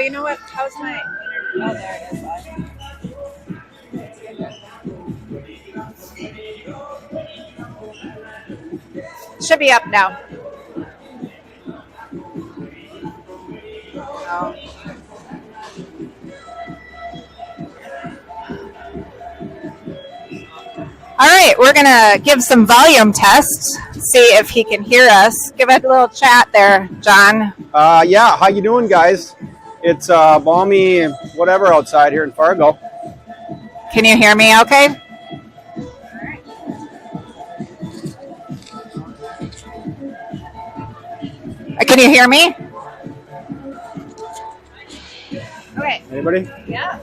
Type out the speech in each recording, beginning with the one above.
you know what? How's my internet? Oh, there it is. Should be up now. Oh. All right, we're gonna give some volume tests. See if he can hear us. Give it a little chat there, John. Yeah, how you doing, guys? It's balmy, whatever outside here in Fargo. Can you hear me? Okay. Can you hear me? Okay. Anybody? Yeah.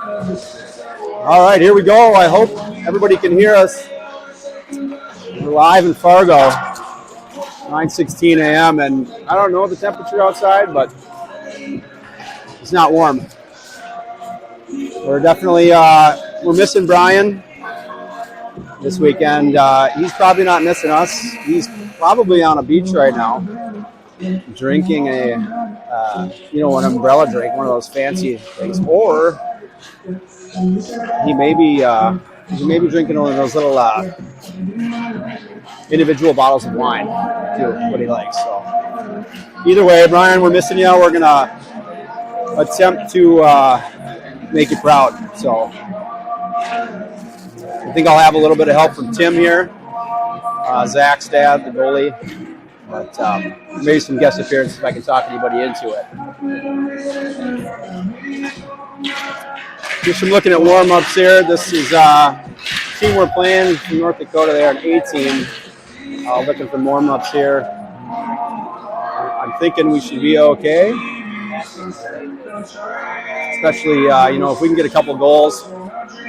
All right, here we go. I hope everybody can hear us. We're live in Fargo, 9:16 a.m. and I don't know the temperature outside, but it's not warm. We're definitely we're missing Brian this weekend. He's probably not missing us. He's probably on a beach right now, drinking an umbrella drink, one of those fancy things, or he may be drinking one of those little individual bottles of wine, too, what he likes. So either way, Brian, we're missing you. We're gonna attempt to make you proud. So I think I'll have a little bit of help from Tim here, Zach's dad, the goalie, but maybe some guest appearances if I can talk anybody into it. Just from looking at warm-ups here, this is team we're playing from North Dakota. They're an A team. Looking for warm-ups here. I'm thinking we should be okay. Especially, if we can get a couple goals.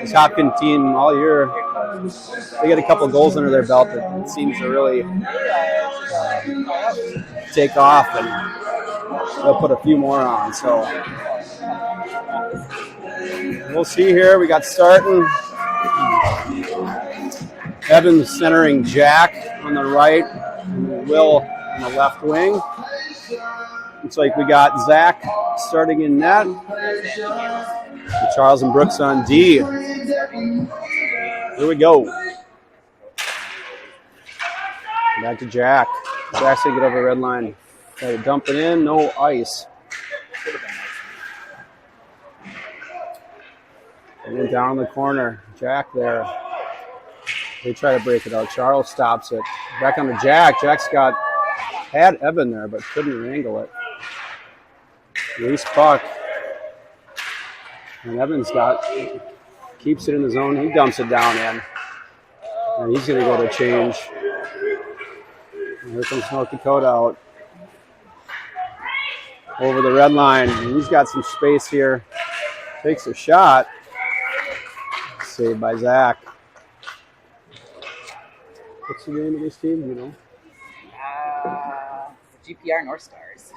This Hopkins team all year, they get a couple goals under their belt that seems to really take off, and they'll put a few more on. So we'll see here. We got starting. Evans centering Jack on the right, and Will on the left wing. Looks like we got Zach starting in net. And Charles and Brooks on D. Here we go. Back to Jack. Jack's going to get over the red line. Try to dump it in. No ice. And then down in the corner. Jack there. They try to break it out. Charles stops it. Back on to Jack. Jack's had Evan there, but couldn't wrangle it. Loose puck. And Evans keeps it in the zone. He dumps it down in. And he's going to go to change. And here comes North Dakota out. Over the red line. And he's got some space here. Takes a shot. Saved by Zach. What's the name of this team, do you know? The GPR Northstars.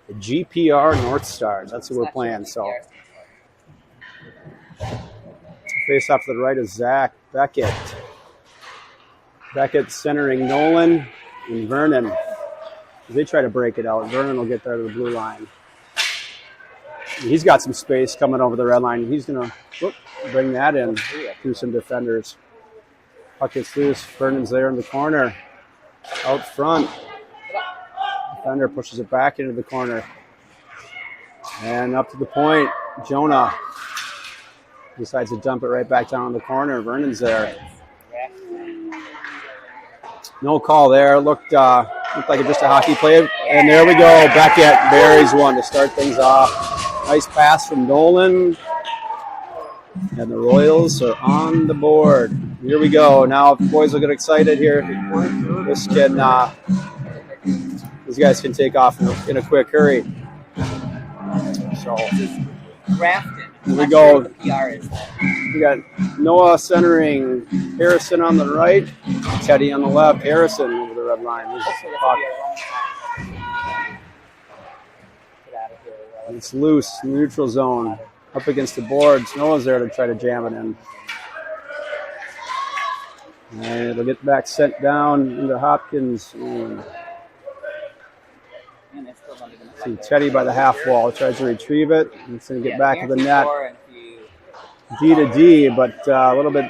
The GPR Northstars. That's who we're playing. So, face off to the right is Zach Beckett. Beckett centering Nolan and Vernon. They try to break it out. Vernon will get there to the blue line. He's got some space coming over the red line. He's going to bring that in through some defenders. Puck gets loose. Vernon's there in the corner. Out front. Defender pushes it back into the corner. And up to the point. Jonah decides to dump it right back down in the corner. Vernon's there. No call there. Looked like just a hockey play. And there we go. Beckett buries one to start things off. Nice pass from Nolan. And the Royals are on the board. Here we go. Now, if the boys will get excited here, these guys can take off in a quick hurry. So, Grafton. Here we go. PR is that. We got Noah centering Harrison on the right, Teddy on the left. Harrison over the red line. This is the puck. It's loose, neutral zone, up against the boards. Noah's there to try to jam it in. And it'll get back sent down into Hopkins. See Teddy by the half wall. Tries to retrieve it. It's going to get back to the net. D to D, but a little bit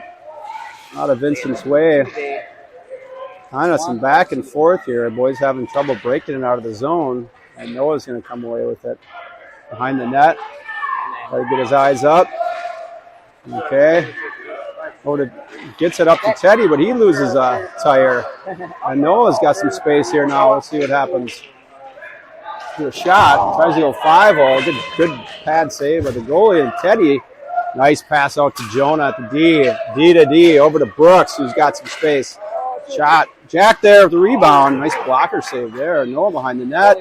out of Vincent's way. Kind of some back and forth here. Boys having trouble breaking it out of the zone. And Noah's going to come away with it behind the net. Try to get his eyes up. Okay. Gets it up to Teddy, but he loses a tire. And Noah's got some space here now. Let's see what happens. Do a shot. Tries to go 5-0. Good pad save by the goalie. And Teddy, nice pass out to Jonah at the D. D to D over to Brooks, who's got some space. Shot. Jack there with the rebound. Nice blocker save there. Noah behind the net.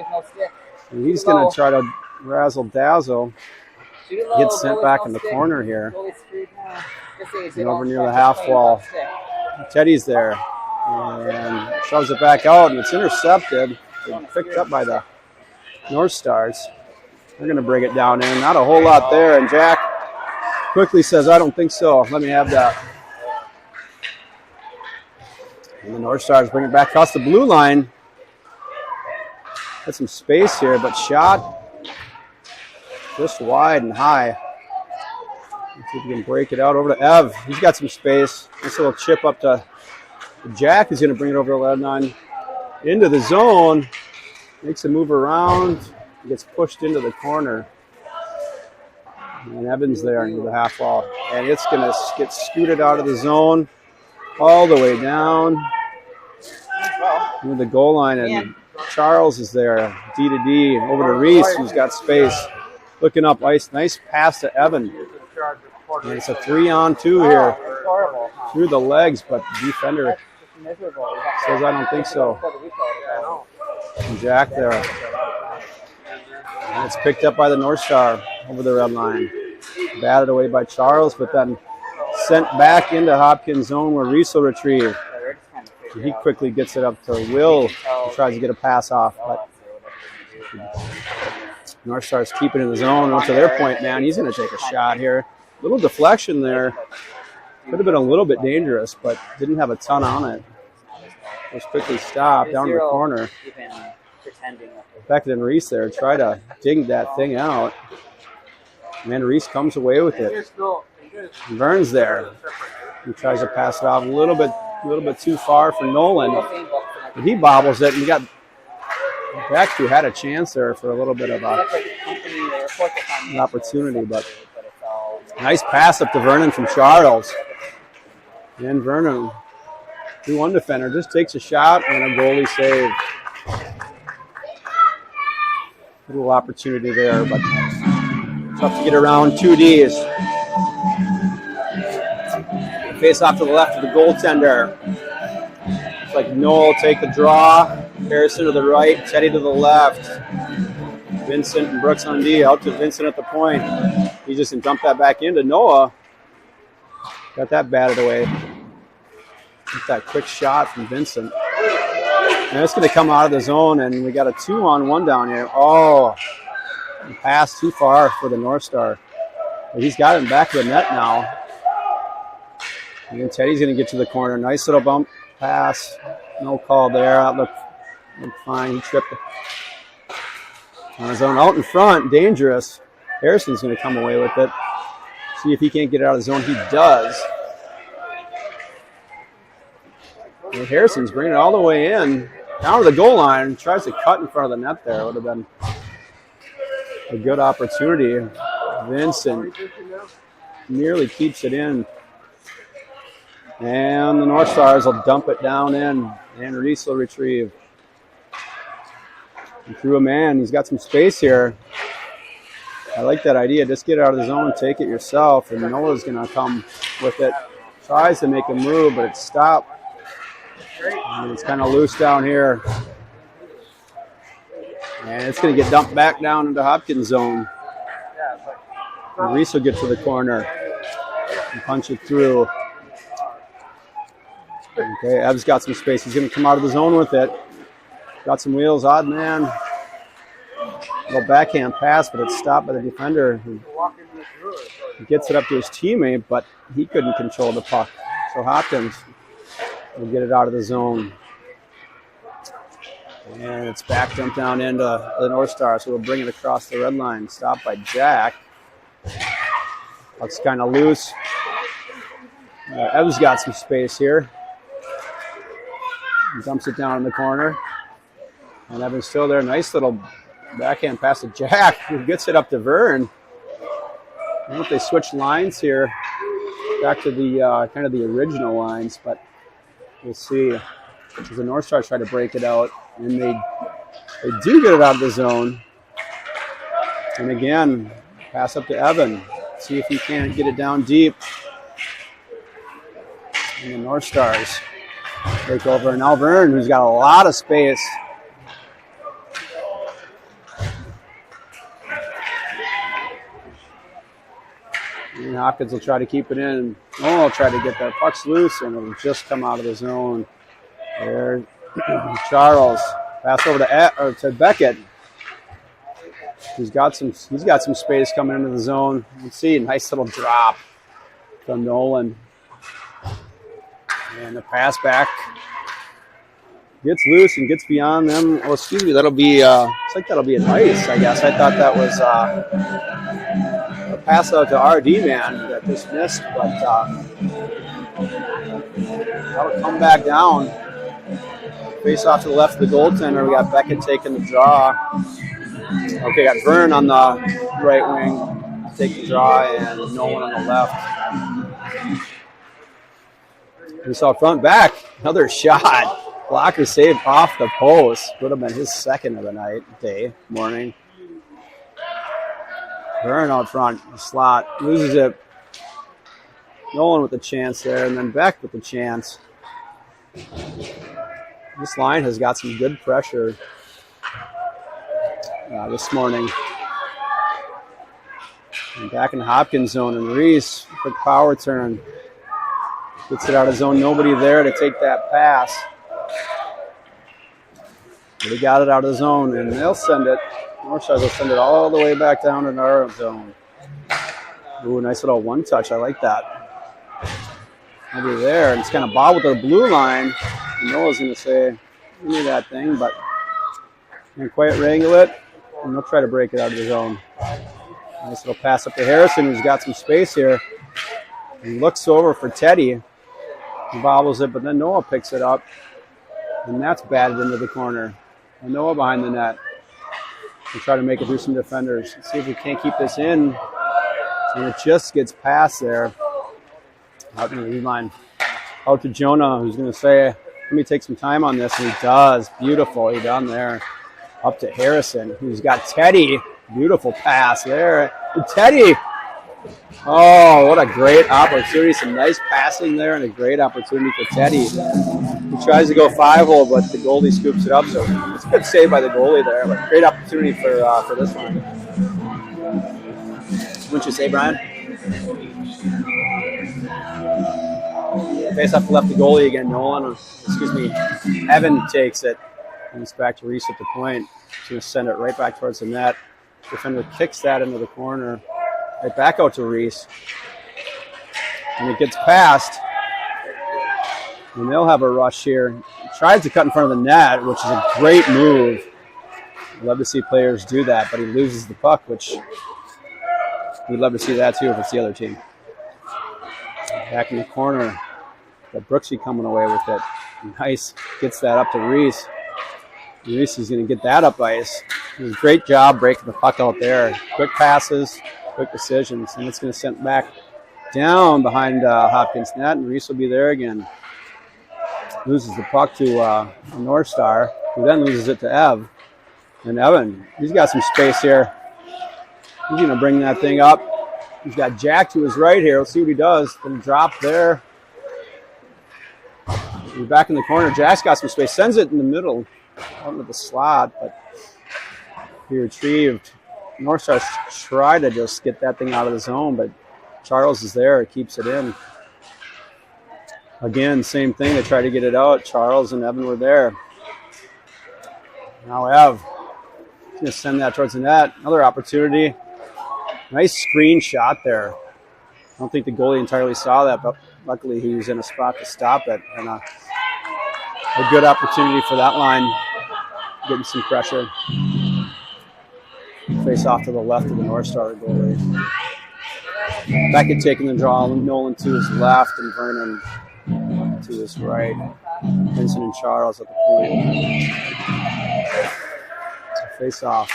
And he's going to try to razzle-dazzle. Gets sent back in the corner here. And over near the half wall. Teddy's there. And shoves it back out, and it's intercepted. It's picked up by the North Stars. They're going to bring it down in. Not a whole lot there. And Jack quickly says, I don't think so. Let me have that. And the North Stars bring it back across the blue line. Got some space here, but shot just wide and high. Let's see if we can break it out over to Ev. He's got some space. Nice little chip up to Jack, who's going to bring it over the red line into the zone. Makes a move around. Gets pushed into the corner. And Evans there into the half wall. And it's going to get scooted out of the zone all the way down into the goal line. And Charles is there, D to D, over to Reese, who's got space. Looking up ice. Nice pass to Evan. And it's a 3-on-2 here. Through the legs, but the defender says, I don't think so. And Jack there. And it's picked up by the North Star over the red line. Batted away by Charles, but then sent back into Hopkins' zone where Reese will retrieve. And he quickly gets it up to Will. He tries to get a pass off, but North Star's keeping in the zone. Up to their point, man. He's going to take a shot here. Little deflection there. Could have been a little bit dangerous, but didn't have a ton on it. Was quickly stopped down in the corner. Beckett and Reese there try to dig that thing out. And then Reese comes away with it. Vern's there. He tries to pass it off a little bit too far for Nolan. But he bobbles it, and you got Beck, who had a chance there for a little bit of an opportunity, but nice pass up to Vernon from Charles. And Vernon, 2-1 defender, just takes a shot and a goalie save. Little opportunity there, but tough to get around 2 Ds. Face off to the left of the goaltender. It's like Noel take the draw. Harrison to the right, Teddy to the left. Vincent and Brooks on D, out to Vincent at the point. He just can dump that back into Noah. Got that batted away. Get that quick shot from Vincent. And it's going to come out of the zone, and we got a 2-on-1 down here. Oh, pass too far for the North Star. But he's got him back to the net now. And then Teddy's going to get to the corner. Nice little bump pass. No call there. That looked fine. He tripped on his own. Out in front, dangerous. Harrison's going to come away with it. See if he can't get it out of the zone. He does. And Harrison's bringing it all the way in. Down to the goal line. Tries to cut in front of the net there. Would have been a good opportunity. Vincent nearly keeps it in. And the North Stars will dump it down in. And Reese will retrieve. And through a man. He's got some space here. I like that idea. Just get out of the zone, take it yourself. And Noah's going to come with it. Tries to make a move, but it's stopped. And it's kind of loose down here. And it's going to get dumped back down into Hopkins' zone. And Reese will get to the corner and punch it through. Okay, Ev's got some space. He's going to come out of the zone with it. Got some wheels, odd man. A little backhand pass, but it's stopped by the defender. He gets it up to his teammate, but he couldn't control the puck. So Hopkins will get it out of the zone. And it's back dumped down into the North Star, so we'll bring it across the red line. Stopped by Jack. Puck's kind of loose. Ev's got some space here. He dumps it down in the corner. And Evan's still there. Nice little backhand pass to Jack, who gets it up to Vern. I don't know if they switched lines here back to the kind of the original lines, but we'll see. As the North Stars try to break it out, and they do get it out of the zone. And again, pass up to Evan. See if he can't get it down deep. And the North Stars take over. And now Vern, who's got a lot of space. And Hopkins will try to keep it in. Nolan will try to get that. Puck's loose, and it'll just come out of the zone. There, Charles. Pass over to Beckett. He's got some space coming into the zone. Let's see, nice little drop from Nolan. And the pass back gets loose and gets beyond them. Oh, excuse me, that'll be looks like that'll be an ice, I guess. I thought that was a pass out to RD man that just missed, but that'll come back down. Face off to the left of the goaltender. We got Beckett taking the draw. Okay, got Vern on the right wing, take the draw, and Nolan on the left. We saw front back, another shot. Blocker saved off the post. Would have been his second of the morning. Vern out front, the slot, loses it. Nolan with the chance there, and then Beck with the chance. This line has got some good pressure this morning. And back in the Hopkins zone, and Reese, quick power turn. Gets it out of zone, nobody there to take that pass. But he got it out of the zone, and they'll send it. Northstars will send it all the way back down in our zone. Ooh, nice little one touch. I like that. Nobody there, and it's kind of bobbled to the blue line. Noah's going to say, give me that thing, but can't quite wrangle it, and they'll try to break it out of the zone. Nice little pass up to Harrison, who's got some space here. He looks over for Teddy. He bobbles it, but then Noah picks it up, and that's batted into the corner. And Noah behind the net. We'll try to make it through some defenders. Let's see if we can't keep this in. And it just gets past there. Out in the lead line. Out to Jonah, who's going to say, let me take some time on this, and he does. Beautiful, he down there. Up to Harrison, who's got Teddy. Beautiful pass there. And Teddy, oh, what a great opportunity. Some nice passing there, and a great opportunity for Teddy. He tries to go 5-hole, but the goalie scoops it up, so it's a good save by the goalie there, but great opportunity for this one. Wouldn't you say, Brian? Face off the left, the goalie again. Evan takes it. And it's back to Reese at the point. He's going to send it right back towards the net. Defender kicks that into the corner. Right back out to Reese. And it gets past. And they'll have a rush here. He tries to cut in front of the net, which is a great move. I'd love to see players do that, but he loses the puck, which we'd love to see that too if it's the other team. Back in the corner. Got Brooksy coming away with it. Nice. Gets that up to Reese. Reese is going to get that up ice. It was a great job breaking the puck out there. Quick passes, quick decisions, and it's going to send it back down behind Hopkins' net, and Reese will be there again. Loses the puck to a North Star, who then loses it to Ev. And Evan, he's got some space here. He's going to bring that thing up. He's got Jack to his right here. Let's see what he does. Going to drop there. He's back in the corner. Jack's got some space. Sends it in the middle, out into the slot, but he retrieved. North Stars try to just get that thing out of the zone, but Charles is there. He keeps it in. Again, same thing. They try to get it out. Charles and Evan were there. Now Ev going to send that towards the net. Another opportunity. Nice screen shot there. I don't think the goalie entirely saw that, but luckily he was in a spot to stop it. And a good opportunity for that line, getting some pressure. Face off to the left of the North Star goalie. Beckett taking the draw. Nolan to his left and Vernon to his right. Vincent and Charles at the point. Face off.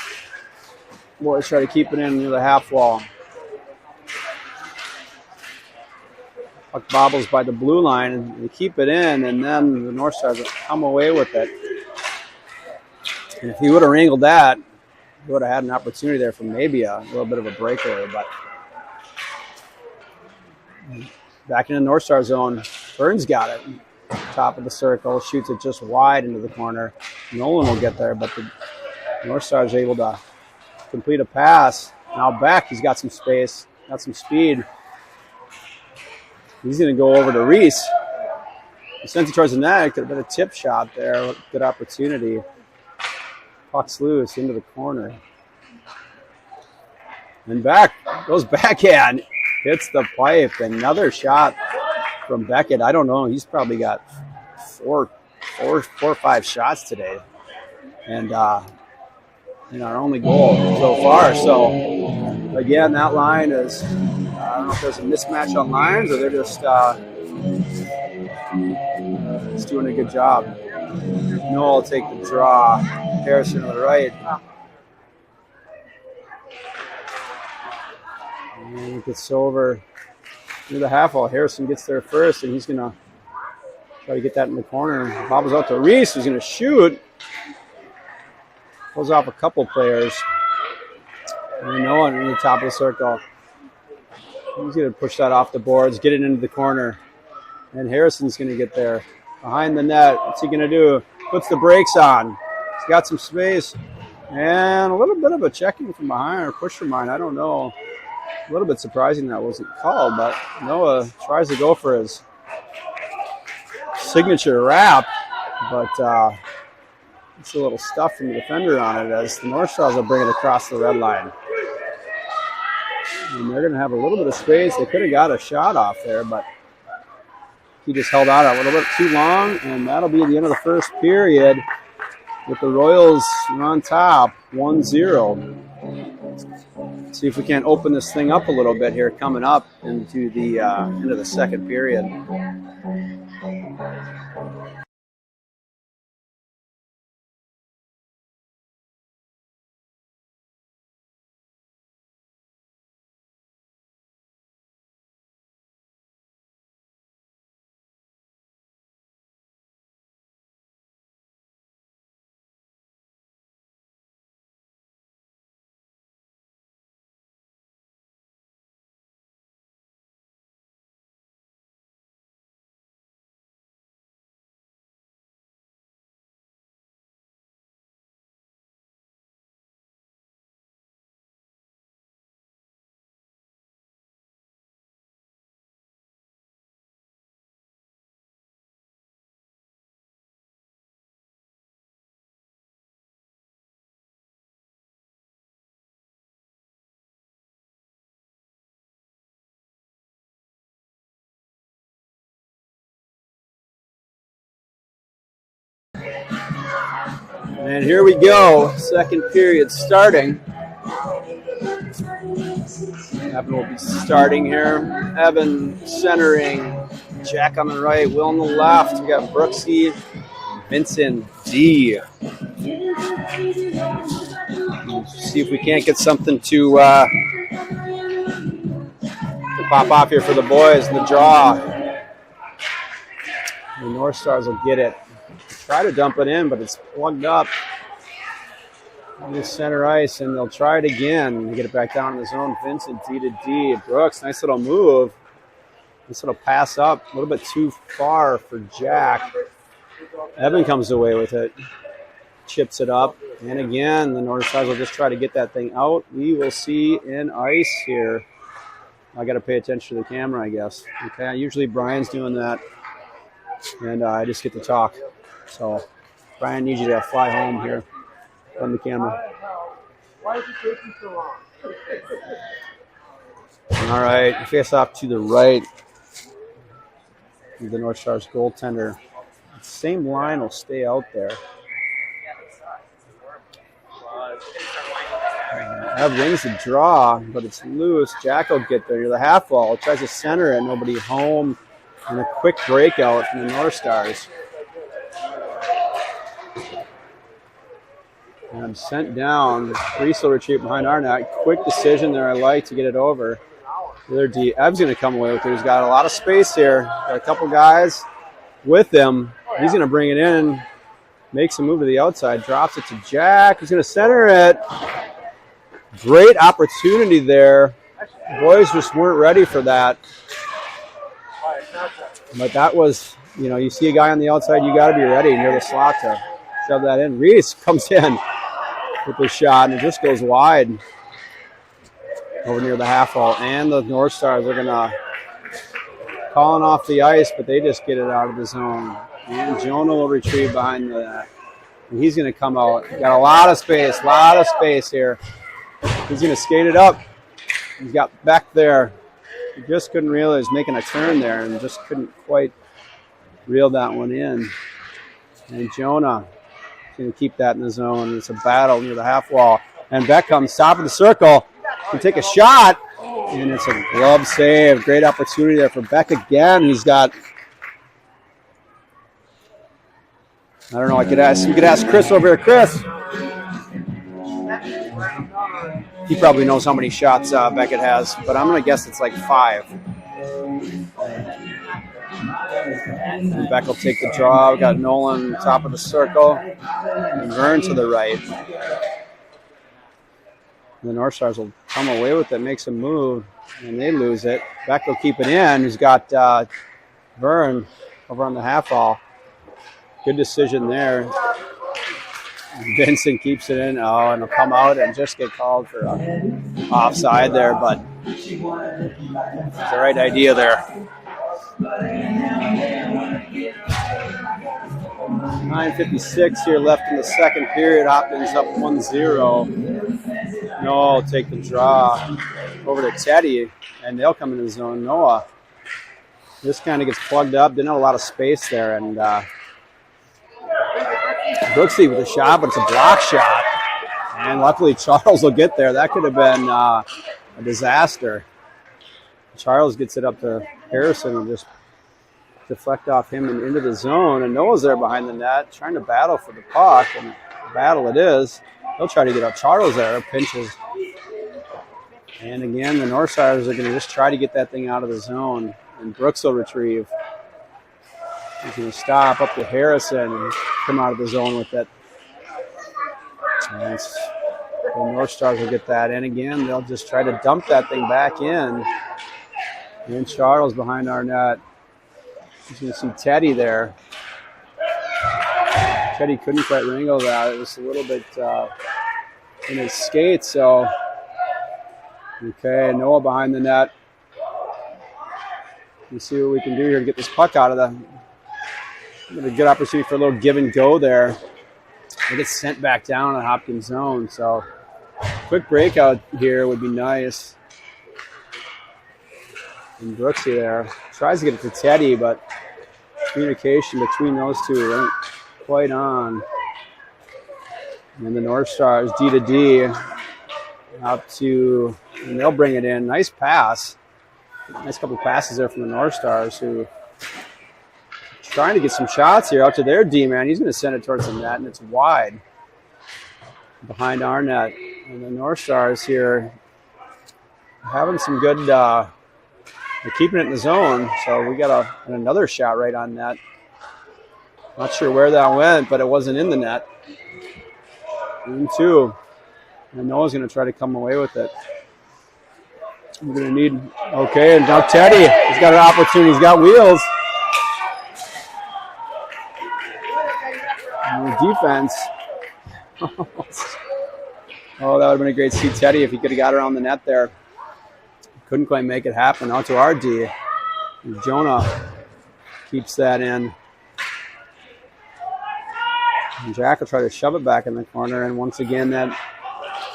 Boys try to keep it in near the half wall. Puck bobbles by the blue line, and they keep it in, and then the North Stars come away with it. And if he would have wrangled that, he would have had an opportunity there for maybe a little bit of a breakaway. But back in the North Star zone, Burns got it. Top of the circle, shoots it just wide into the corner. Nolan will get there, but the North Stars are able to complete a pass. Now back, he's got some space, got some speed. He's going to go over to Reese. He sent it towards the net. Could have been a tip shot there. Good opportunity. Puck's loose into the corner. And back. Goes backhand. Hits the pipe. Another shot from Beckett. I don't know. He's probably got four or five shots today. And, our only goal so far. So, again, that line is, I don't know if there's a mismatch on lines or they're just doing a good job. Noel will take the draw. Harrison to the right. And it gets over near the half wall. Harrison gets there first, and he's going to try to get that in the corner. Bobbles out to Reese, who's going to shoot. Pulls off a couple players. And Noah in the top of the circle. He's going to push that off the boards, get it into the corner. And Harrison's going to get there. Behind the net. What's he going to do? Puts the brakes on. He's got some space. And a little bit of a checking from behind or push from behind. I don't know. A little bit surprising that wasn't called, but Noah tries to go for his signature wrap. But it's a little stuff from the defender on it as the Northstars will bring it across the red line. And they're going to have a little bit of space. They could have got a shot off there, but he just held out a little bit too long, and that'll be the end of the first period with the Royals on top, 1-0. See if we can't open this thing up a little bit here coming up into the end of the second period. And here we go, second period starting. Evan will be starting here. Evan centering, Jack on the right, Will on the left. We got Brooksy, Vincent D. See if we can't get something to pop off here for the boys in the draw. The Northstars will get it. Try to dump it in, but it's plugged up on the center ice, and they'll try it again. They get it back down in the zone. Vincent, D to D. Brooks, nice little move. This little pass up, a little bit too far for Jack. Evan comes away with it. Chips it up. And again, the Northstars will just try to get that thing out. We will see in ice here. I got to pay attention to the camera, I guess. Okay, usually Brian's doing that, and I just get to talk. So, Brian needs you to fly home here from the camera. Why is it taking so long? All right, face off to the right. The Northstars goaltender. Same line will stay out there. Ev wins the draw, but it's loose. Jack will get there. The half wall tries to center it. Nobody home. And a quick breakout from the Northstars. And sent down. Reese will retreat behind our net. Quick decision there, I like, to get it over. The other D. Ev's going to come away with it. He's got a lot of space here. Got a couple guys with him. He's going to bring it in. Makes a move to the outside. Drops it to Jack. He's going to center it. Great opportunity there. The boys just weren't ready for that. But that was, you see a guy on the outside, you got to be ready near the slot to shove that in. Reese comes in with the shot, and it just goes wide over near the half wall. And the Northstars are going to calling off the ice, but they just get it out of the zone. And Jonah will retrieve behind the net. And he's going to come out. Got a lot of space here. He's going to skate it up. He's got back there. He just couldn't realize making a turn there and just couldn't quite reel that one in. And Jonah is going to keep that in the zone. It's a battle near the half wall. And Beck comes top of the circle. Can take a shot. And it's a glove save. Great opportunity there for Beck again. He's got, I don't know, we could ask Chris over here. Chris. He probably knows how many shots Beckett has, but I'm going to guess it's like 5. And Beck will take the draw. We've got Nolan top of the circle. And Vern to the right. The Northstars will come away with it, makes a move, and they lose it. Beck will keep it in. He's got Vern over on the half wall. Good decision there. Vincent keeps it in. Oh, and he'll come out and just get called for offside there, but it's the right idea there. 9:56 here left in the second period. Hopkins up 1-0. Noah will take the draw over to Teddy, and they'll come in the zone. Noah this kind of gets plugged up. Didn't have a lot of space there, and Brooksy with a shot, but it's a block shot. And luckily Charles will get there. That could have been a disaster. Charles gets it up to Harrison and just deflect off him and into the zone. And Noah's there behind the net trying to battle for the puck. And battle it is. He'll try to get up. Charles there pinches. And again, the Northstars are going to just try to get that thing out of the zone. And Brooks will retrieve. He's going to stop up to Harrison and come out of the zone with it. And the Northstars will get that in again. They'll just try to dump that thing back in. And Charles behind our net. You can see Teddy there. Teddy couldn't quite wrangle that. It was a little bit in his skates. So, okay, Noah behind the net. Let's see what we can do here to get this puck out of the. A good opportunity for a little give and go there. It gets sent back down at Hopkins zone. So, quick breakout here would be nice. And Brooksy there tries to get it to Teddy, but communication between those two weren't quite on. And the Northstars D to D up to, and they'll bring it in. Nice pass. Nice couple passes there from the Northstars, who trying to get some shots here out to their D man. He's going to send it towards the net, and it's wide behind our net. And the Northstars here having some good. They're keeping it in the zone, so we got another shot right on net. Not sure where that went, but it wasn't in the net. 2. And Noah's going to try to come away with it. We're going to need, okay, and now Teddy, he's got an opportunity, he's got wheels. And the defense. Oh, that would have been a great see Teddy if he could have got around the net there. Couldn't quite make it happen. Out to our D. And Jonah keeps that in. And Jack will try to shove it back in the corner. And once again, that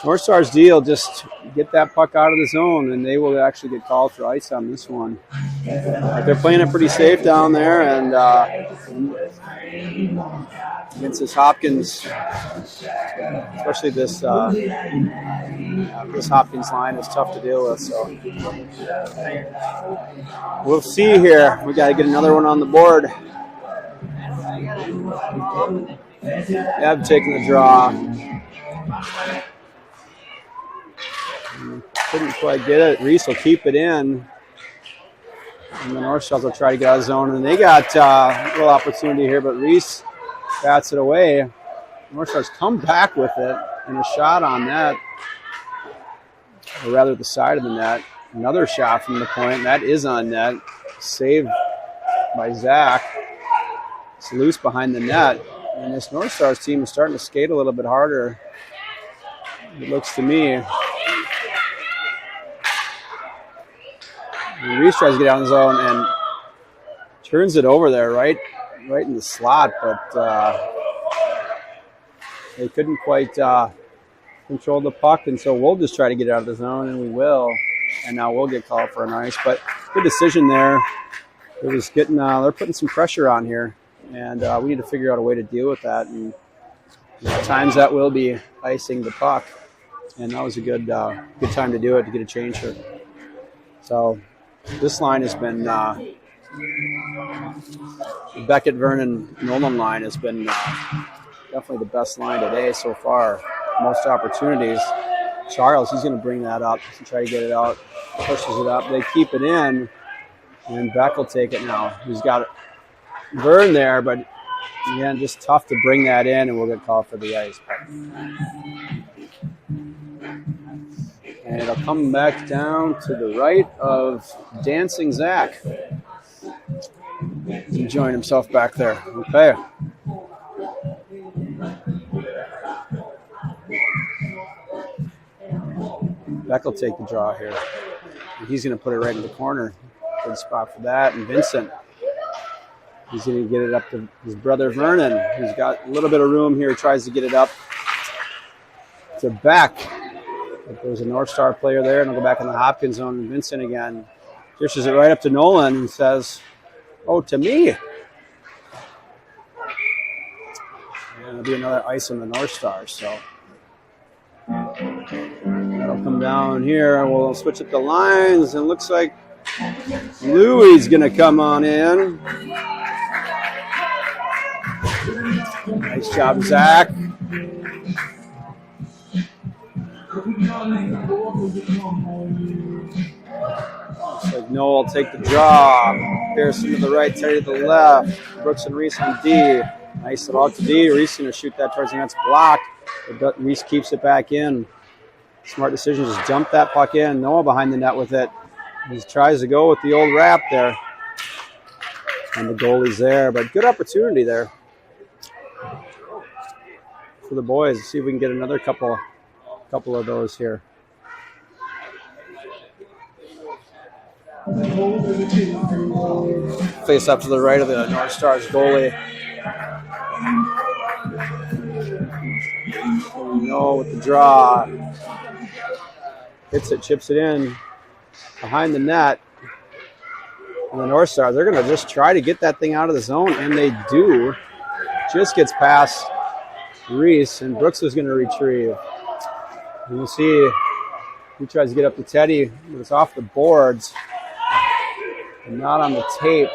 Northstars D will just get that puck out of the zone, and they will actually get called for ice on this one. They're playing it pretty safe down there, and against this Hopkins, especially this this Hopkins line is tough to deal with. So we'll see here. We got to get another one on the board. Ebb taking the draw. Couldn't quite get it. Reese will keep it in. And the Northstars will try to get out of zone. And they got a little opportunity here, but Reese bats it away. Northstars come back with it. And a shot on that, or rather the side of the net. Another shot from the point. That is on net. Saved by Zach. It's loose behind the net. And this Northstars team is starting to skate a little bit harder, it looks to me. And Reese tries to get out of the zone, and turns it over there right in the slot, but they couldn't quite control the puck, and so we'll just try to get it out of the zone, and we will. And now we'll get called for an ice, but good decision there. They're just getting, they're putting some pressure on here, and we need to figure out a way to deal with that. And at times that will be icing the puck, and that was a good time to do it, to get a change here. So this line has been Beckett, Vernon, Nolan line has been definitely the best line today so far. Most opportunities. Charles, he's going to bring that up and try to get it out. Pushes it up. They keep it in, and Beck will take it now. He's got Vern there, but again, just tough to bring that in, and we'll get called for the ice. And it'll come back down to the right of Dancing Zach. Enjoying himself back there. Okay. Beck will take the draw here. And he's going to put it right in the corner. Good spot for that. And Vincent, he's going to get it up to his brother Vernon, who's got a little bit of room here. Tries to get it up to Beck. But there's a North Star player there, and he'll go back in the Hopkins zone. And Vincent again dishes it right up to Nolan and says, "Oh, to me." And it'll be another ice on the North Stars. So that'll come down here, and we'll switch up the lines. And it looks like Louie's going to come on in. Nice job, Zach. Looks like Noel will take the draw. Pearson to the right, Terry to the left. Brooks and Reese on D. Nice little out to D. Reese going to shoot that towards the net's blocked. But Reese keeps it back in. Smart decision, just dump that puck in. Noah behind the net with it. He tries to go with the old wrap there. And the goalie's there, but good opportunity there for the boys. See if we can get another couple of those here. Face up to the right of the North Stars goalie. No, with the draw. Hits it, chips it in behind the net. And the North Stars, they're going to just try to get that thing out of the zone, and they do. Just gets past Reese, and Brooks is going to retrieve. And we'll see who tries to get up to Teddy, but it's off the boards and not on the tape.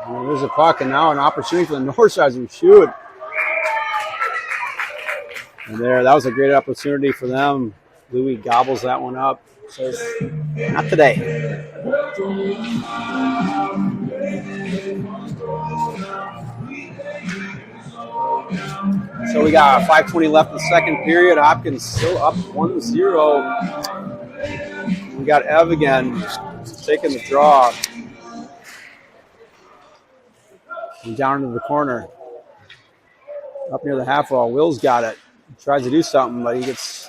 And there's a puck, and now an opportunity for the North Stars to shoot. And there, that was a great opportunity for them. Louis gobbles that one up. Says, not today. So we got 5:20 left in the second period. Hopkins still up 1-0. We got Ev again taking the draw. And down into the corner. Up near the half wall. Will's got it. Tries to do something, but he gets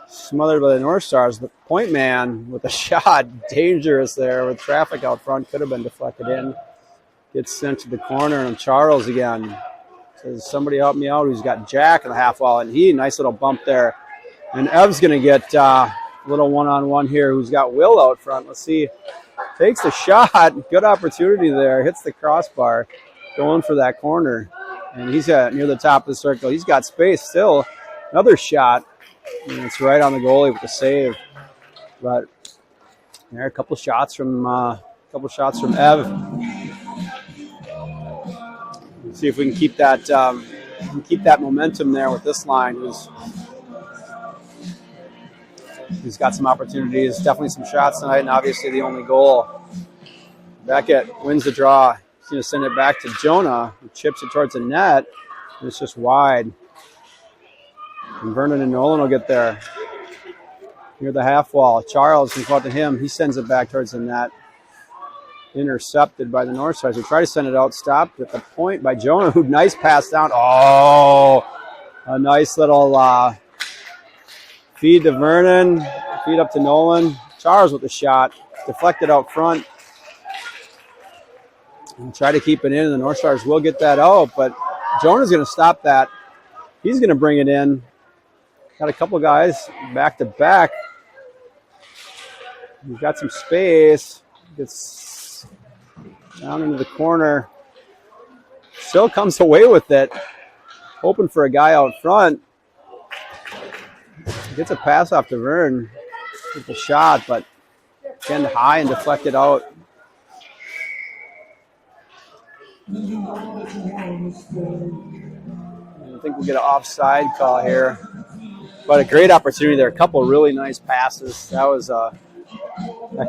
smothered by the North Stars. The point man with a shot, dangerous there with traffic out front, could have been deflected in. Gets sent to the corner, and Charles again says, "Somebody help me out." Who's got Jack in the half wall, and nice little bump there. And Ev's going to get a little one-on-one here. Who's got Will out front? Let's see. Takes the shot. Good opportunity there. Hits the crossbar, going for that corner. And he's near the top of the circle. He's got space still. Another shot. And it's right on the goalie with the save. But there are a couple shots from Ev. Let's see if we can keep that momentum there with this line. He's got some opportunities, definitely some shots tonight, and obviously the only goal. Beckett wins the draw. He's going to send it back to Jonah, who chips it towards the net, and it's just wide. And Vernon and Nolan will get there near the half wall. Charles can go out to him. He sends it back towards the net. Intercepted by the North Stars. They try to send it out. Stopped at the point by Jonah, who nice pass down. Oh, a nice little feed to Vernon. Feed up to Nolan. Charles with the shot. Deflected out front. And try to keep it in, and the North Stars will get that out, but Jonah's going to stop that. He's going to bring it in. Got a couple guys back to back. He's got some space. Gets down into the corner. Still comes away with it. Hoping for a guy out front. Gets a pass off to Vern with the shot, but pinned high and deflected out. I think we'll get an offside call here. But a great opportunity there. A couple really nice passes. That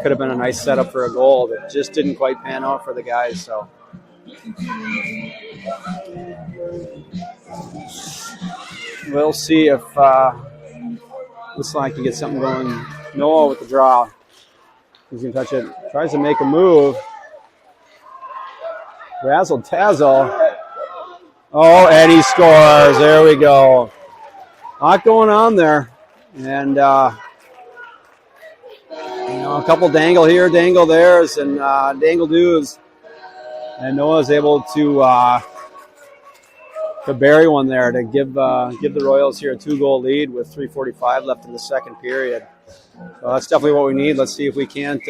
could have been a nice setup for a goal that just didn't quite pan out for the guys. So we'll see if this line can get something going. Noah with the draw. He's going to touch it. Tries to make a move. Razzle tazzle. Oh, and he scores. There we go. A lot going on there. And, a couple dangle here, dangle there's, and dangle do's. And Noah's able to bury one there to give the Royals here a 2-goal lead with 3:45 left in the second period. So that's definitely what we need. Let's see if we can't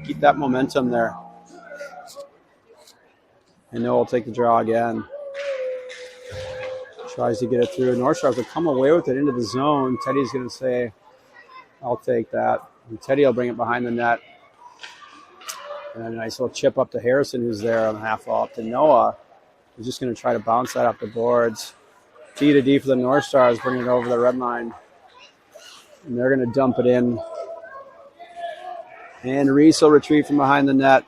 keep that momentum there. And Noah will take the draw again. Tries to get it through. North Stars will come away with it into the zone. Teddy's going to say, I'll take that. And Teddy will bring it behind the net. And a nice little chip up to Harrison, who's there on the half wall, up to Noah. He's just going to try to bounce that off the boards. D to D for the North Stars, bringing it over the red line. And they're going to dump it in. And Reese will retreat from behind the net.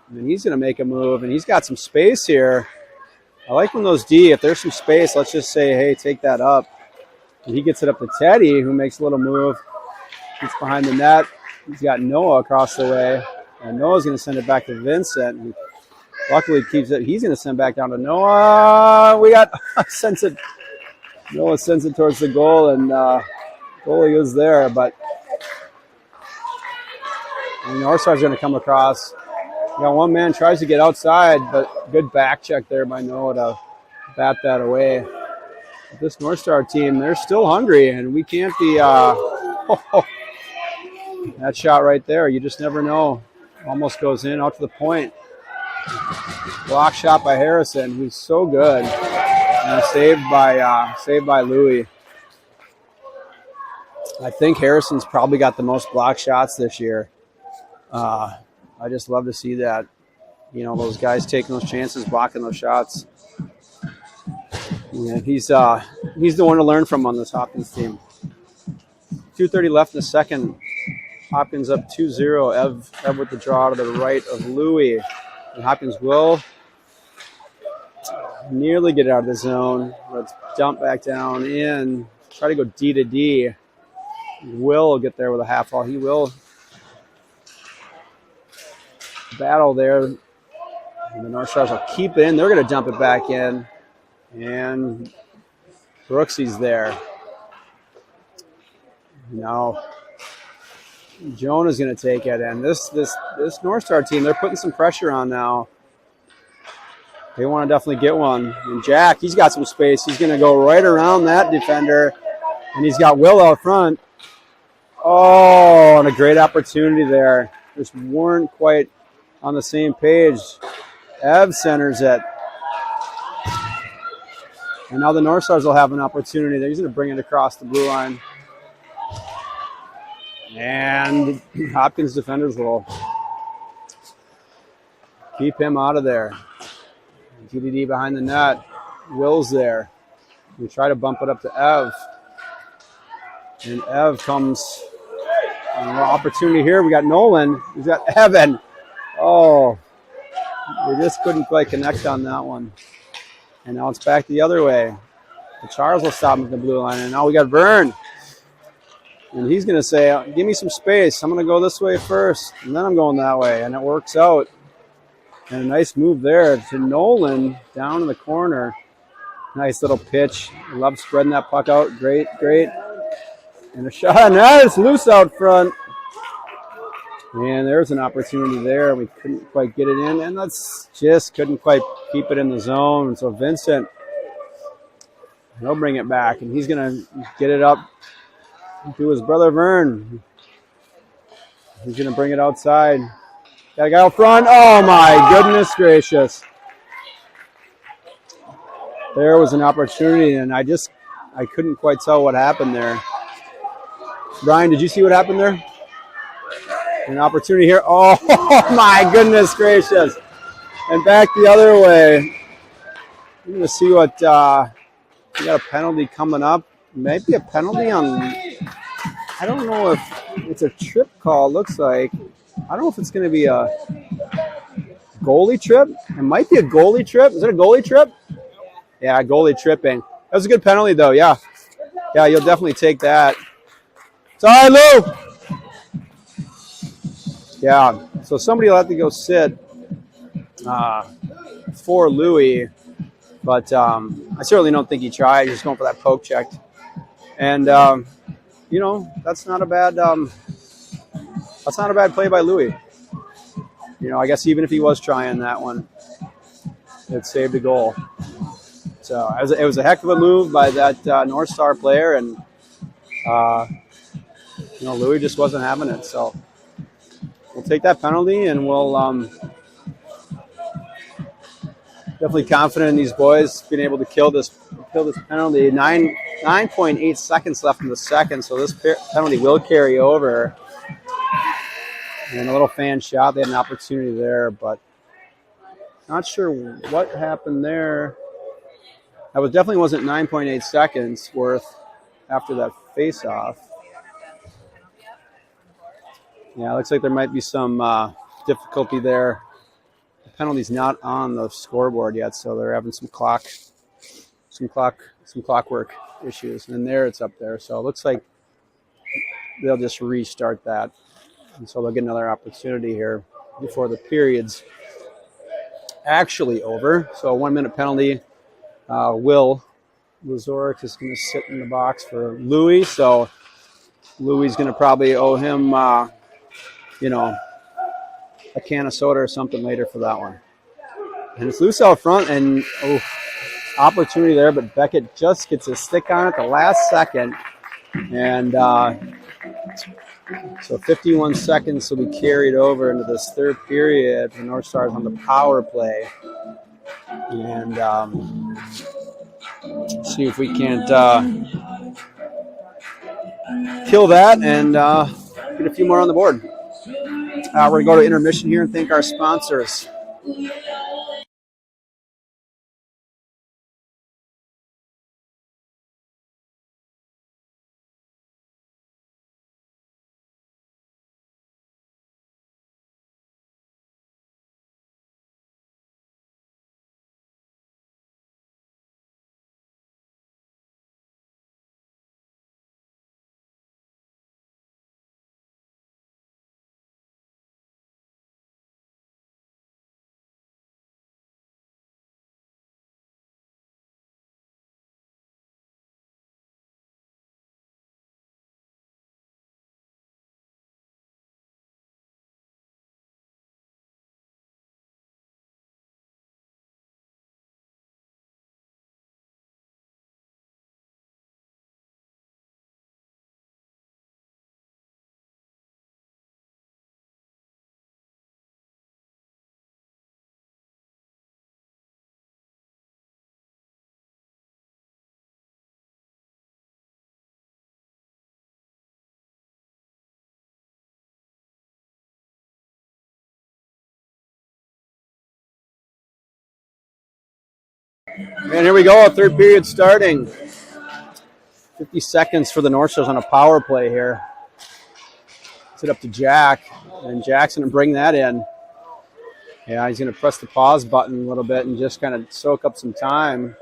And he's going to make a move, and he's got some space here. I like when those D, if there's some space, let's just say, hey, take that up. And he gets it up to Teddy, who makes a little move. Gets behind the net. He's got Noah across the way. And Noah's going to send it back to Vincent. And luckily keeps it. He's going to send back down to Noah. We got sends it. Noah sends it towards the goal, and goalie is there. But the North Stars going to come across. You got one man tries to get outside, but good back check there by Noah to bat that away. But this North Star team, they're still hungry, and we can't be that shot right there. You just never know. Almost goes in, out to the point. Block shot by Harrison, who's so good. And saved by Louie. I think Harrison's probably got the most block shots this year. I just love to see that. Those guys taking those chances, blocking those shots. Yeah, he's the one to learn from on this Hopkins team. 2:30 left in the second. Hopkins up 2-0. Ev with the draw to the right of Louie. And Hopkins will nearly get out of the zone. Let's dump back down in. Try to go D to D. Will get there with a half ball. He will battle there. And the North Stars will keep it in. They're going to dump it back in. And Brooksy's there. Now Jonah's going to take it. And this North Star team, they're putting some pressure on now. They want to definitely get one. And Jack, he's got some space. He's going to go right around that defender. And he's got Will out front. Oh, and a great opportunity there. Just weren't quite on the same page. Ev centers it. And now the North Stars will have an opportunity. They're going to bring it across the blue line. And Hopkins defenders will keep him out of there. TDD behind the net. Will's there. We try to bump it up to Ev. And Ev comes. Opportunity here. We got Nolan. We've got Evan. Oh, we just couldn't quite connect on that one. And now it's back the other way. The Charles will stop him at the blue line. And now we got Vern. And he's going to say, give me some space. I'm going to go this way first. And then I'm going that way. And it works out. And a nice move there to Nolan down in the corner. Nice little pitch. Love spreading that puck out. Great, great. And a shot on that. It's loose out front. And there's an opportunity there. We couldn't quite get it in, and that's just couldn't quite keep it in the zone. So Vincent, he'll bring it back, and he's going to get it up to his brother Vern. He's going to bring it outside. Got a guy out front. Oh, my goodness gracious. There was an opportunity, and I couldn't quite tell what happened there. Brian, did you see what happened there? An opportunity here. Oh, my goodness gracious. And back the other way. I'm going to see what, we got a penalty coming up. Maybe a penalty on, I don't know if it's a trip call, looks like. I don't know if it's going to be a goalie trip. It might be a goalie trip. Is it a goalie trip? Yeah, goalie tripping. That was a good penalty, though, yeah. Yeah, you'll definitely take that. Sorry, Lou. Yeah, so somebody will have to go sit for Louis, but I certainly don't think he tried. He's going for that poke check, and you know, that's not a bad play by Louis. You know, I guess even if he was trying that one, it saved a goal. So it was a heck of a move by that North Star player, and you know, Louis just wasn't having it. So we'll take that penalty, and we'll definitely confident in these boys being able to kill this penalty. 9.8 seconds left in the second, so this penalty will carry over. And a little fan shot. They had an opportunity there, but not sure what happened there. That definitely wasn't 9.8 seconds worth after that face-off. Yeah, it looks like there might be some difficulty there. The penalty's not on the scoreboard yet, so they're having some clockwork issues. And there it's up there. So it looks like they'll just restart that. And so they'll get another opportunity here before the period's actually over. So a 1 minute penalty. Will Lazoric is going to sit in the box for Louis. So Louis is going to probably owe him, you know, a can of soda or something later for that one. And it's loose out front, and opportunity there, but Beckett just gets a stick on it the last second. And so 51 seconds will be carried over into this third period for North Stars on the power play. And see if we can't kill that and get a few more on the board. We're going to go to intermission here and thank our sponsors. And here we go, third period starting. 50 seconds for the North Stars on a power play here. It's it up to Jack, and Jack's going to bring that in. Yeah, he's going to press the pause button a little bit and just kind of soak up some time.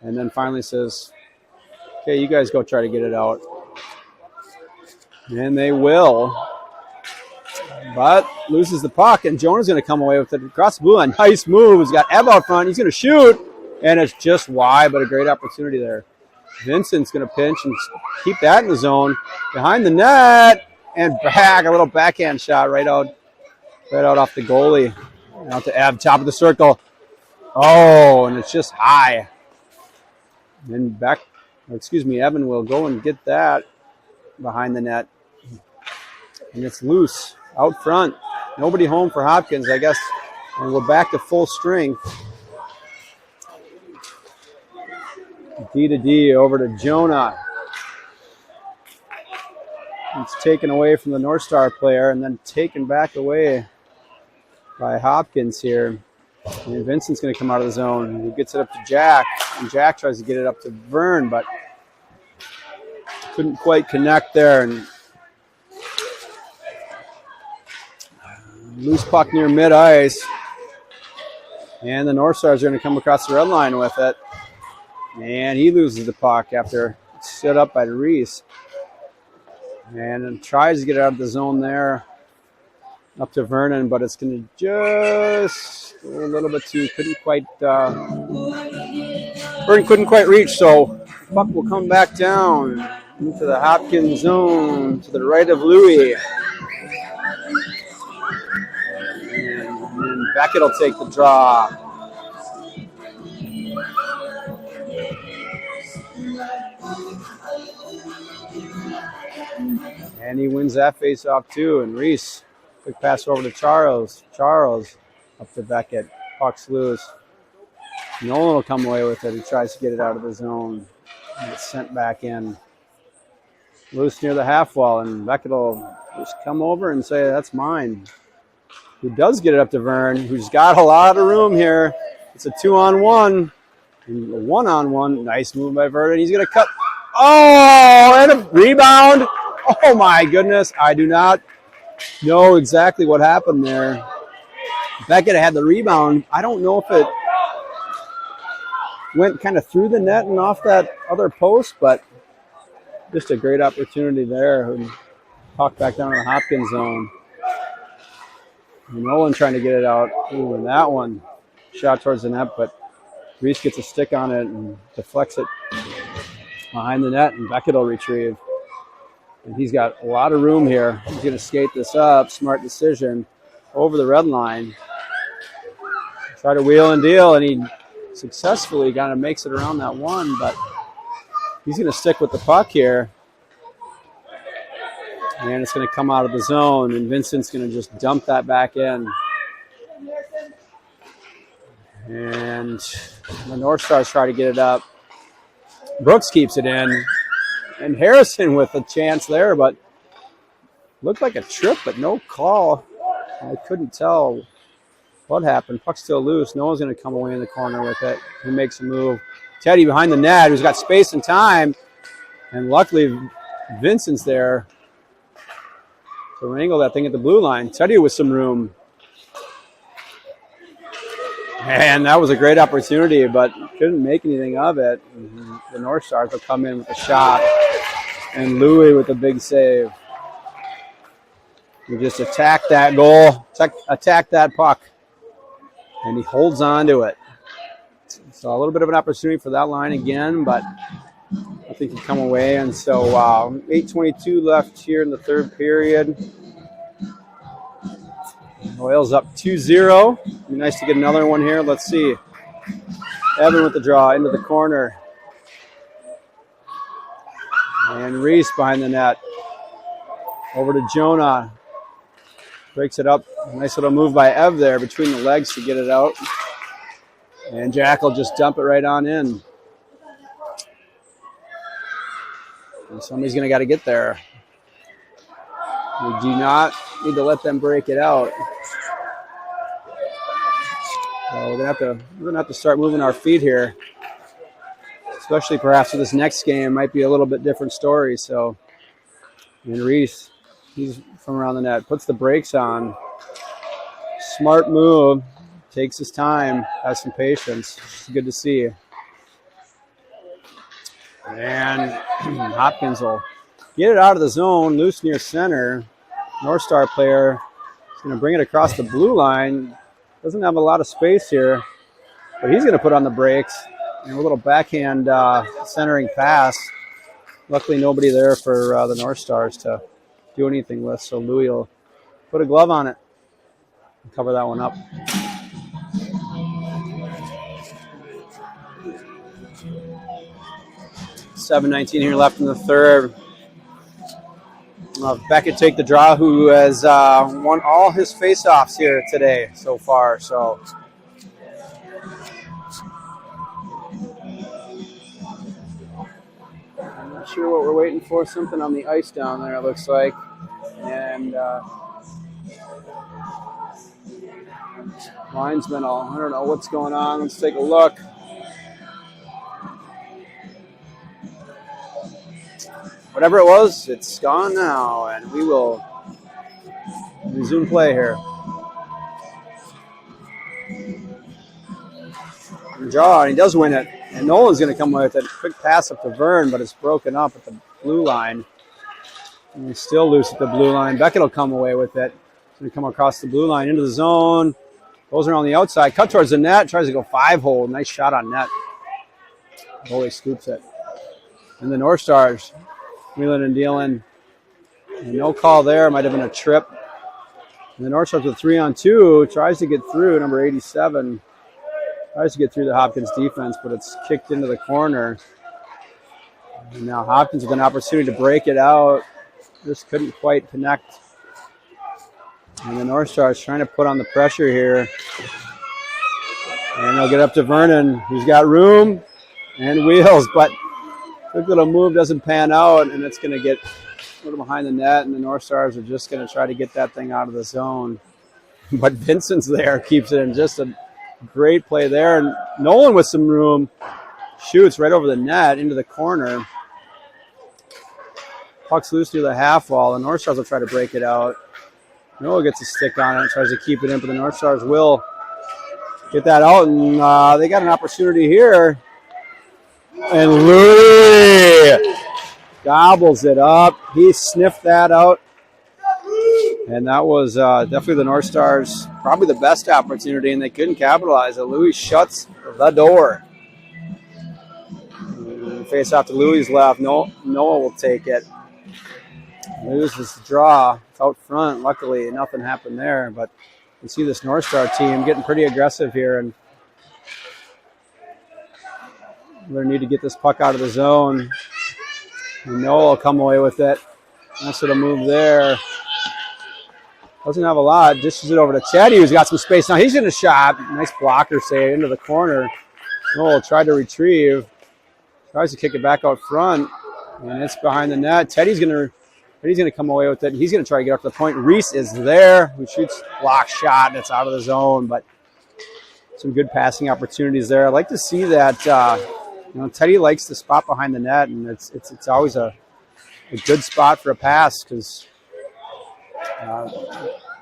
And then finally says, okay, you guys go try to get it out. And they will. But loses the puck, and Jonah's going to come away with it across the blue line. Nice move. He's got Eb out front. He's going to shoot. And it's just wide, but a great opportunity there. Vincent's going to pinch and keep that in the zone. Behind the net. and back. A little backhand shot right out off the goalie. Out to Ev, top of the circle. Oh, and it's just high. And then Evan will go and get that behind the net. And it's loose out front. Nobody home for Hopkins, I guess. And we're back to full strength. D to D over to Jonah. It's taken away from the North Star player and then taken back away by Hopkins here. And Vincent's going to come out of the zone. He gets it up to Jack, and Jack tries to get it up to Vern, but couldn't quite connect there. And loose puck near mid-ice. And the North Stars are going to come across the red line with it. And he loses the puck after it's set up by Reese. And tries to get it out of the zone there. Up to Vernon, but it's going to just a little bit too. Vernon couldn't quite reach, so puck will come back down into the Hopkins zone to the right of Louis. And Beckett will take the draw. And he wins that face-off too. And Reese, quick pass over to Charles. Charles up to Beckett. Puck's loose. Nolan will come away with it. He tries to get it out of the zone. And it's sent back in. Loose near the half wall. And Beckett will just come over and say, that's mine. He does get it up to Vern, who's got a lot of room here. It's a 2-on-1. And a 1-on-1. Nice move by Vern. He's going to cut. Oh, and a rebound. Oh, my goodness. I do not know exactly what happened there. Beckett had the rebound. I don't know if it went kind of through the net and off that other post, but just a great opportunity there. Puck back down to the Hopkins zone. And Nolan trying to get it out. Ooh, and that one shot towards the net, but Reese gets a stick on it and deflects it behind the net, and Beckett will retrieve. And he's got a lot of room here. He's going to skate this up. Smart decision. Over the red line. Try to wheel and deal, and he successfully kind of makes it around that one, but he's going to stick with the puck here. And it's going to come out of the zone, and Vincent's going to just dump that back in. And the North Stars try to get it up. Brooks keeps it in. And Harrison with a chance there, but looked like a trip, but no call. I couldn't tell what happened. Puck's still loose. No one's going to come away in the corner with it. He makes a move. Teddy behind the net, who's got space and time. And luckily, Vincent's there to wrangle that thing at the blue line. Teddy with some room. And that was a great opportunity, but couldn't make anything of it. And the North Stars will come in with a shot. And Louis with a big save. We just attack that goal, attack that puck. And he holds on to it. So a little bit of an opportunity for that line again, but I think he come away. And so 8:22 left here in the third period. Royals up 2-0. Be nice to get another one here. Let's see. Evan with the draw into the corner. And Reese behind the net. Over to Jonah. Breaks it up. Nice little move by Ev there between the legs to get it out. And Jack will just dump it right on in. And somebody's going to got to get there. We do not need to let them break it out. So we're gonna have to start moving our feet here. Especially perhaps for this next game, might be a little bit different story. So, and Reese, he's from around the net, puts the brakes on. Smart move, takes his time, has some patience. It's good to see. And Hopkins will get it out of the zone, loose near center. North Star player is going to bring it across the blue line. Doesn't have a lot of space here, but he's going to put on the brakes. And a little backhand centering pass. Luckily, nobody there for the North Stars to do anything with, so Louis will put a glove on it and cover that one up. .719 here left in the third. Beckett take the draw, who has won all his face-offs here today so far. So I'm not sure what we're waiting for. Something on the ice down there, it looks like. And linesman, I don't know what's going on. Let's take a look. Whatever it was, it's gone now, and we will resume play here. Draw, and he does win it. And Nolan's going to come with it. Quick pass up to Vern, but it's broken up at the blue line. And he's still loose at the blue line. Beckett will come away with it. He's going to come across the blue line into the zone. Goes around the outside, cut towards the net, tries to go 5-hole. Nice shot on net. Goalie scoops it. And the Northstars, wheeling and dealing. And no call there. Might have been a trip. And the Northstars with 3-on-2 tries to get through, number 87. Tries to get through the Hopkins defense, but it's kicked into the corner. And now Hopkins with an opportunity to break it out. Just couldn't quite connect. And the Northstars trying to put on the pressure here. And they'll get up to Vernon, who's got room and wheels, but quick little move doesn't pan out, and it's going to get a little behind the net, and the Northstars are just going to try to get that thing out of the zone. But Vincent's there, keeps it in. Just a great play there. And Nolan with some room shoots right over the net into the corner. Puck's loose near the half wall. The Northstars will try to break it out. Noah gets a stick on it, tries to keep it in, but the Northstars will get that out, and they got an opportunity here. And Louis gobbles it up. He sniffed that out. And that was definitely the Northstars' probably the best opportunity, and they couldn't capitalize it. Louis shuts the door. Face off to Louis' left. Noah will take it. Loses the draw. It's out front. Luckily, nothing happened there. But you see this Northstar team getting pretty aggressive here, and they need to get this puck out of the zone. And Noah will come away with it. Nice little move there. Doesn't have a lot. Dishes it over to Chetty, who's got some space now. He's in a shot. Nice blocker save into the corner. Noah tried to retrieve. Tries to kick it back out front. And it's behind the net. Teddy's going to come away with it. He's going to try to get up to the point. Reese is there, who shoots block shot, and it's out of the zone. But some good passing opportunities there. I'd like to see that. Teddy likes the spot behind the net, and it's always a good spot for a pass because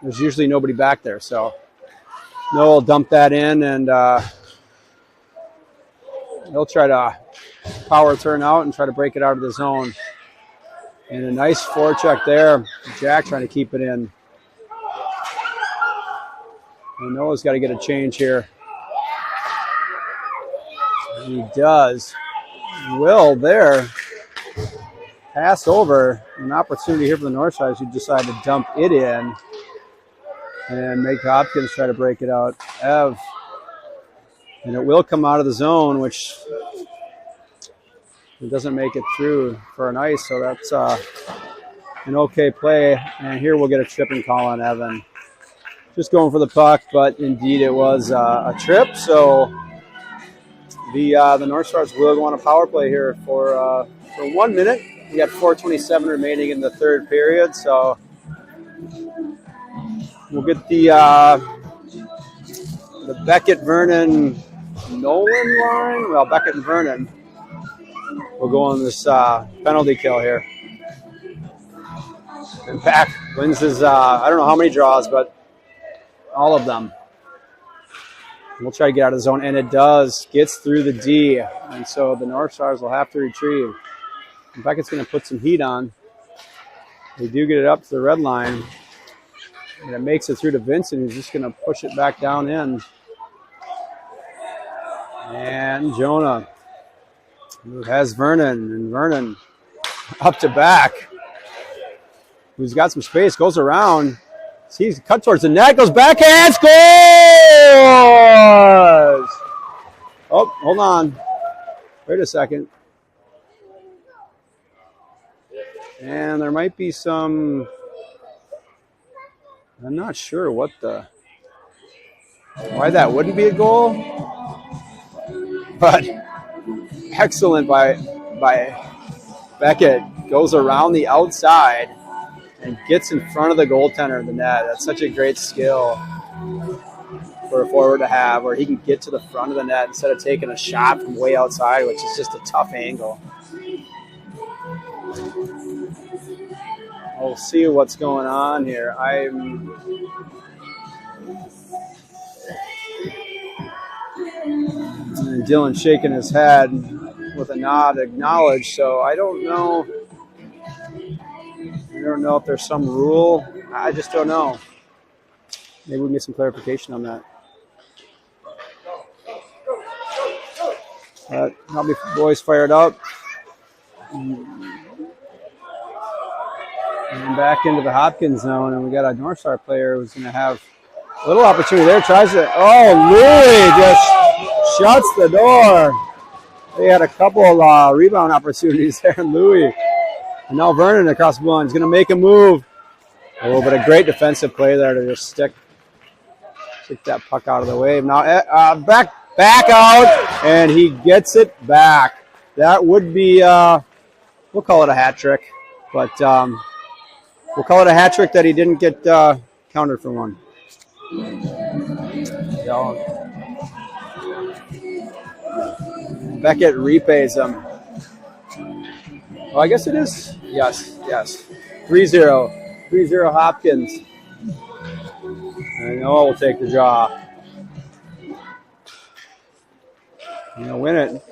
there's usually nobody back there. So Noah will dump that in, and he'll try to power turn out and try to break it out of the zone. And a nice forecheck there. Jack trying to keep it in. And Noah's got to get a change here. And he does. Will there. Pass over. An opportunity here for the Northstars, who decide to dump it in and make Hopkins try to break it out. Ev. And it will come out of the zone, which it doesn't make it through for an ice, so that's an okay play. And here we'll get a tripping call on Evan. Just going for the puck, but indeed it was a trip. So the Northstars will go on a power play here for 1 minute. We got 4:27 remaining in the third period, so we'll get the Beckett, Vernon, Nolan line. Well, Beckett and Vernon will go on this penalty kill here. And Pack wins his, I don't know how many draws, but all of them. We'll try to get out of the zone, and it does. Gets through the D, and so the Northstars will have to retrieve. And Beckett's going to put some heat on. They do get it up to the red line, and it makes it through to Vincent, who's just going to push it back down in. And Jonah, who has Vernon, and Vernon up to back. who's got some space, goes around. Sees cut towards the net, goes backhand, scores! Oh, hold on. Wait a second. And there might be some, I'm not sure why that wouldn't be a goal. But excellent by Beckett. Goes around the outside and gets in front of the goaltender of the net. That's such a great skill for a forward to have, where he can get to the front of the net instead of taking a shot from way outside, which is just a tough angle. We'll see what's going on here. And Dylan shaking his head with a nod, acknowledge. So I don't know. I don't know if there's some rule. I just don't know. Maybe we can get some clarification on that. I'll be boys fired up. And back into the Hopkins zone, and we got a Northstar player who's going to have a little opportunity there. Tries to, Louis just shuts the door. They had a couple rebound opportunities there, and Louis. And now Vernon across the blue line is going to make a move. But a great defensive play there to just stick that puck out of the way. Now back out, and he gets it back. That would be, we'll call it a hat trick, but we'll call it a hat trick that he didn't get countered for one. So, Beckett repays him. Well, I guess it is. Yes. 3-0. 3-0 Hopkins. And Noah will take the draw. Win it.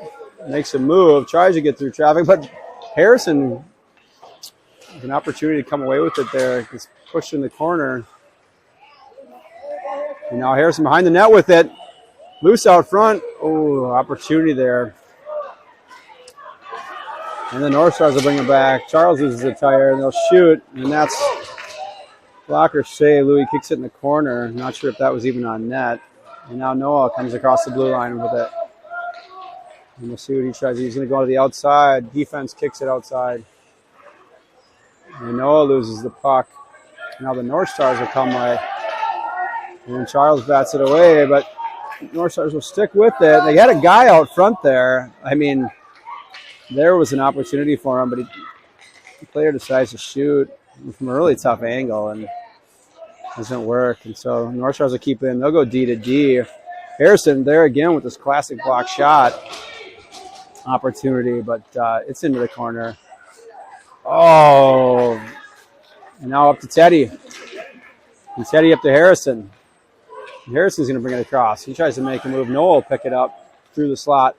Makes a move. Tries to get through traffic, but Harrison has an opportunity to come away with it there. Gets pushed in the corner. And now Harrison behind the net with it. Loose out front. Oh, opportunity there. And the Northstars will bring it back. Charles loses the tire, and they'll shoot. And that's blocker save. Louis kicks it in the corner. Not sure if that was even on net. And now Noah comes across the blue line with it. And we'll see what he tries. He's going to go to the outside. Defense kicks it outside. And Noah loses the puck. Now the Northstars will come away. And Charles bats it away, but Northstars will stick with it. They had a guy out front there. I mean, there was an opportunity for him, but the player decides to shoot from a really tough angle and doesn't work. And so Northstars will keep in. They'll go D to D. Harrison there again with this classic block shot opportunity, but it's into the corner. Oh, and now up to Teddy. And Teddy up to Harrison. Harrison's going to bring it across. He tries to make a move. Noah will pick it up through the slot.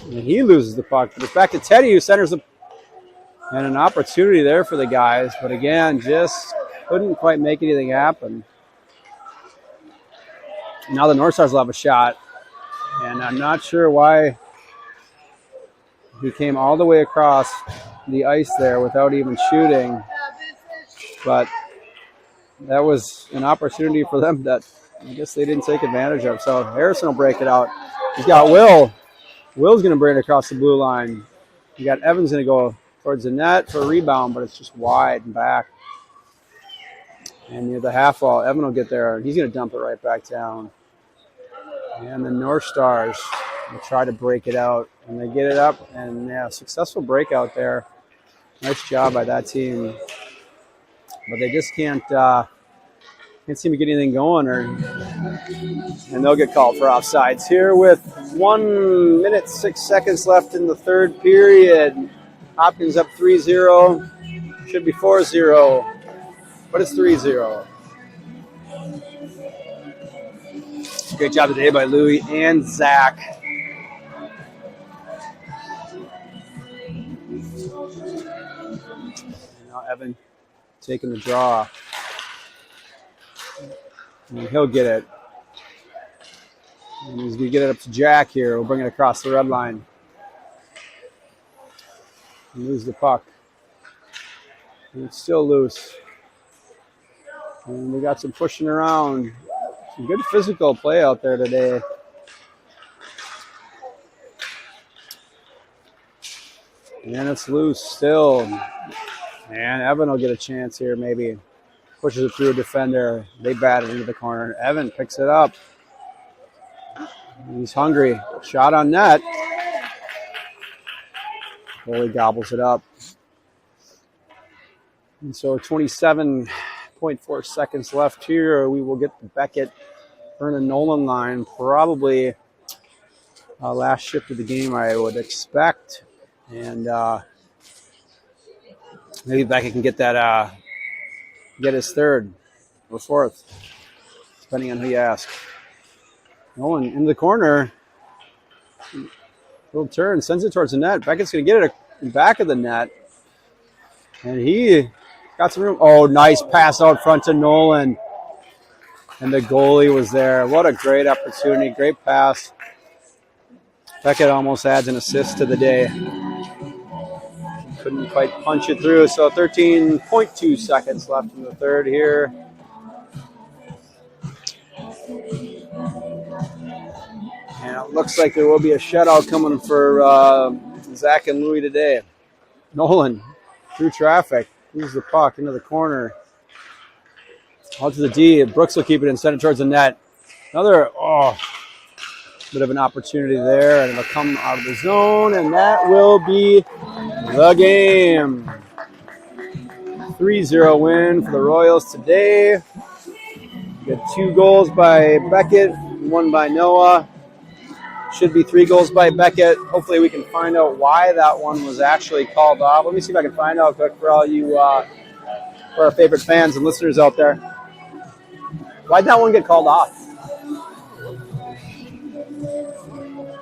And he loses the puck. But it's back to Teddy, who centers the... And an opportunity there for the guys. But again, just couldn't quite make anything happen. Now the Northstars will have a shot. And I'm not sure why he came all the way across the ice there without even shooting. But that was an opportunity for them that I guess they didn't take advantage of. So Harrison will break it out. He's got Will. Will's going to bring it across the blue line. You got Evans going to go towards the net for a rebound, but it's just wide and back. And near the half wall, Evan will get there. He's going to dump it right back down. And the Northstars will try to break it out. And they get it up. And, yeah, successful breakout there. Nice job by that team. But they just can't seem to get anything going, and they'll get called for offsides here with 1 minute, 6 seconds left in the third period. Hopkins up 3-0. Should be 4-0, but it's 3-0. Great job today by Louis and Zach. Now Evan taking the draw. And he'll get it. And he's going to get it up to Jack here. We'll bring it across the red line. And lose the puck. It's still loose. And we got some pushing around. Some good physical play out there today. And it's loose still. And Evan will get a chance here maybe. Pushes it through a defender. They bat it into the corner. Evan picks it up. He's hungry. Shot on net. Goalie gobbles it up. And so 27.4 seconds left here. We will get the Beckett, Vernon Nolan line. Probably last shift of the game, I would expect. And maybe Beckett can get that, get his third or fourth, depending on who you ask. Nolan into the corner. Little turn, sends it towards the net. Beckett's going to get it in the back of the net. And he got some room. Oh, nice pass out front to Nolan. And the goalie was there. What a great opportunity. Great pass. Beckett almost adds an assist to the day. Couldn't quite punch it through. So 13.2 seconds left in the third here. And it looks like there will be a shutout coming for Zach and Louie today. Nolan through traffic. Moves the puck into the corner. Out to the D. Brooks will keep it and send it towards the net. Another bit of an opportunity there, and it'll come out of the zone, and that will be the game. 3-0 win for the Royals today. We got 2 goals by Beckett, 1 by Noah. Should be 3 goals by Beckett. Hopefully we can find out why that one was actually called off. Let me see if I can find out quick for all you, for our favorite fans and listeners out there. Why'd that one get called off?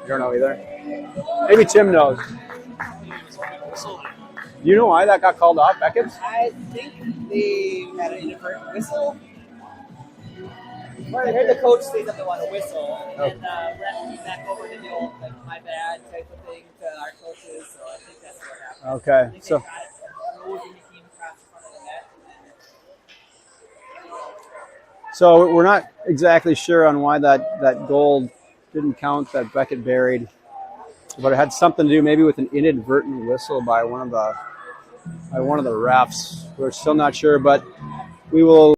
You don't know either? Maybe Tim knows. Do you know why that got called off, Beckett? I think they had an inadvertent whistle. I heard the coach say something on a whistle, and then ref came back over to the old, like, my bad type of thing to our coaches, so I think that's what happened. Okay, I think so they got it moving the team across the front of the net. so we're not exactly sure on why that goal didn't count that Beckett buried, but it had something to do maybe with an inadvertent whistle by one of the refs. We're still not sure, but we will